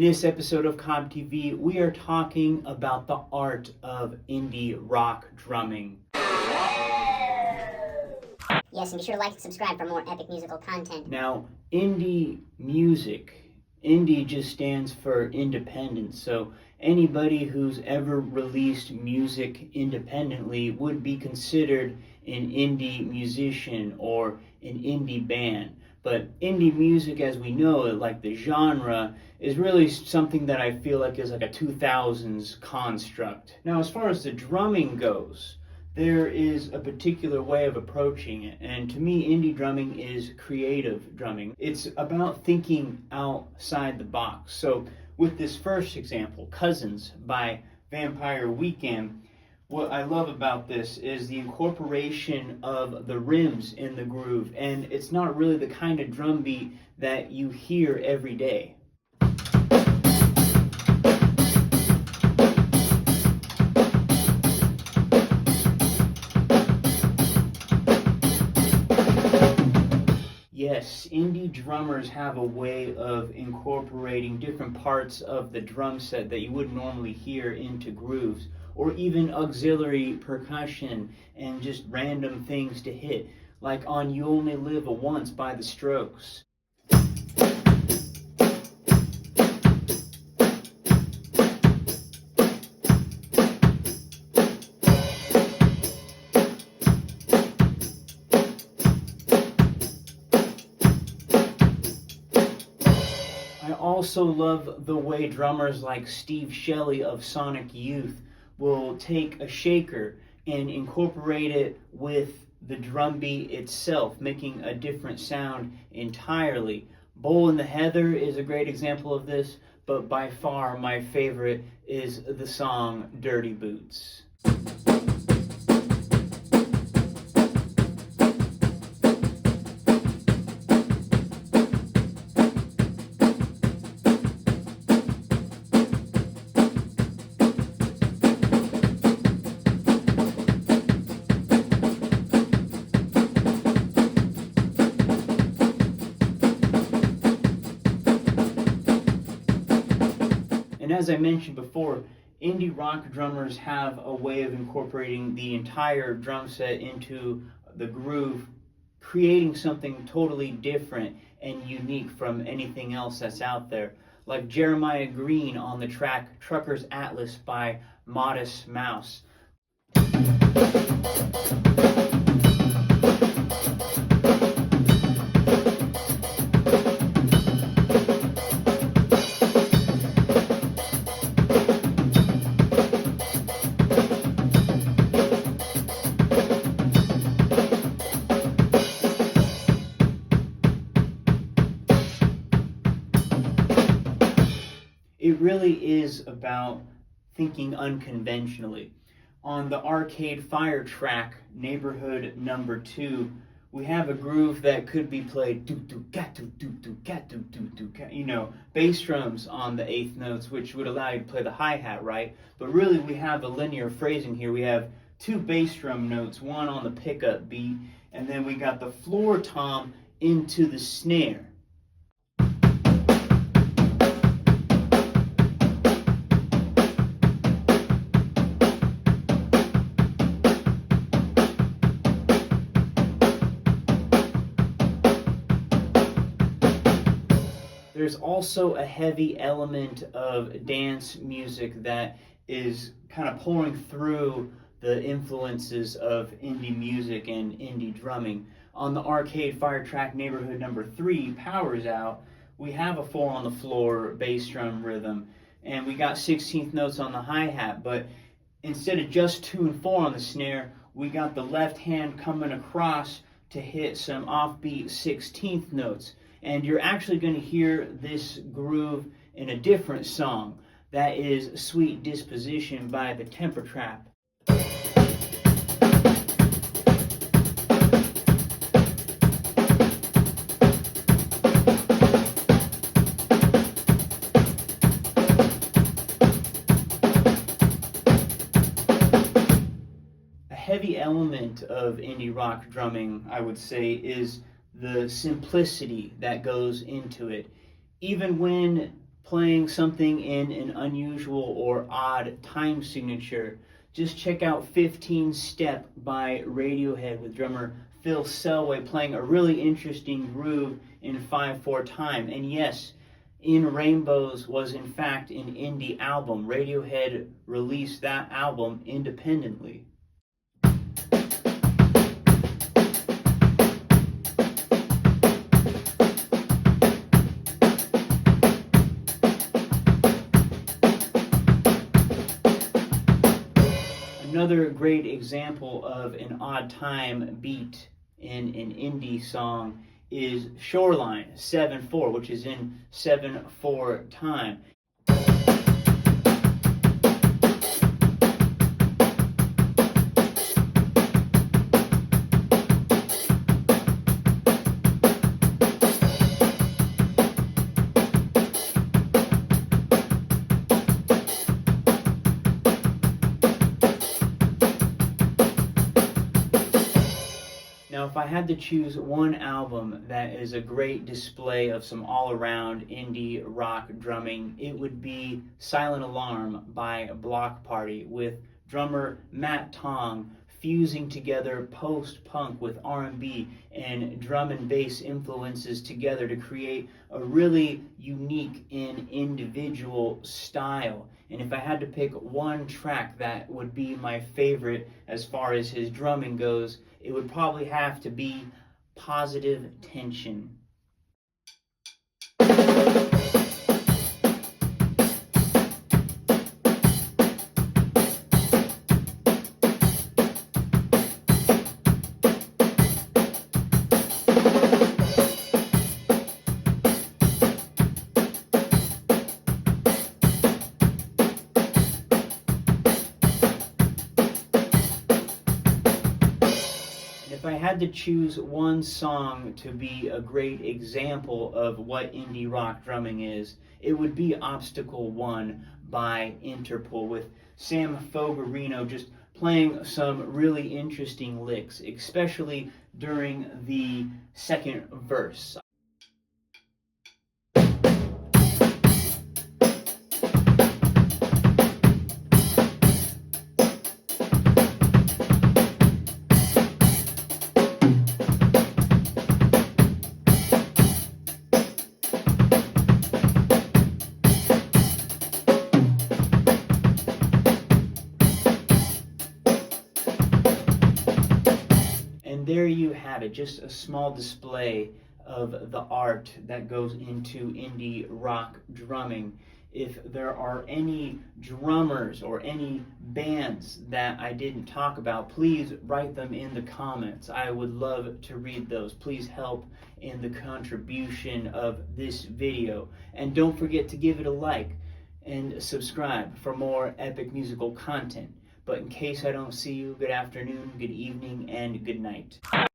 this episode of CobbTV, we are talking about the art of indie rock drumming. Yes, and be sure to like and subscribe for more epic musical content. Now, indie music, indie just stands for independent, so anybody who's ever released music independently would be considered an indie musician or an indie band. But indie music, as we know it, like the genre, is really something that I feel like is like a 2000s construct. Now, as far as the drumming goes, there is a particular way of approaching it, and to me, indie drumming is creative drumming. It's about thinking outside the box. So with this first example, Cousins by Vampire Weekend, what I love about this is the incorporation of the rims in the groove, and it's not really the kind of drum beat that you hear every day. Yes, indie drummers have a way of incorporating different parts of the drum set that you wouldn't normally hear into grooves, or even auxiliary percussion and just random things to hit, like on You Only Live Once by The Strokes. I also love the way drummers like Steve Shelley of Sonic Youth will take a shaker and incorporate it with the drum beat itself, making a different sound entirely. Bowl in the Heather is a great example of this, but by far my favorite is the song Dirty Boots. And as I mentioned before, indie rock drummers have a way of incorporating the entire drum set into the groove, creating something totally different and unique from anything else that's out there. Like Jeremiah Green on the track Trucker's Atlas by Modest Mouse. It really is about thinking unconventionally. On the Arcade Fire track, Neighborhood Number 2, we have a groove that could be played you know, bass drums on the eighth notes, which would allow you to play the hi-hat, right? But really we have a linear phrasing here. We have two bass drum notes, one on the pickup beat, and then we got the floor tom into the snare. There's also a heavy element of dance music that is kind of pouring through the influences of indie music and indie drumming. On the Arcade Fire track Neighborhood Number 3, Powers Out, we have a 4 on the floor bass drum rhythm, and we got 16th notes on the hi-hat, but instead of just 2 and 4 on the snare, we got the left hand coming across to hit some offbeat 16th notes. And you're actually going to hear this groove in a different song. That is Sweet Disposition by the Temper Trap. A heavy element of indie rock drumming, I would say, is the simplicity that goes into it. Even when playing something in an unusual or odd time signature, just check out 15 Step by Radiohead with drummer Phil Selway playing a really interesting groove in 5/4 time. And yes, In Rainbows was in fact an indie album. Radiohead released that album independently. Another great example of an odd time beat in an indie song is Shoreline 7/4, which is in 7/4 time. Now, if I had to choose one album that is a great display of some all-around indie rock drumming, it would be Silent Alarm by Bloc Party, with drummer Matt Tong fusing together post-punk with R&B and drum and bass influences together to create a really unique and individual style. And if I had to pick one track that would be my favorite as far as his drumming goes, it would probably have to be Positive Tension. If I had to choose one song to be a great example of what indie rock drumming is, it would be Obstacle 1 by Interpol, with Sam Fogarino just playing some really interesting licks, especially during the second verse. And there you have it, just a small display of the art that goes into indie rock drumming. If there are any drummers or any bands that I didn't talk about, please write them in the comments. I would love to read those. Please help in the contribution of this video. And don't forget to give it a like and subscribe for more epic musical content. But in case I don't see you, good afternoon, good evening, and good night.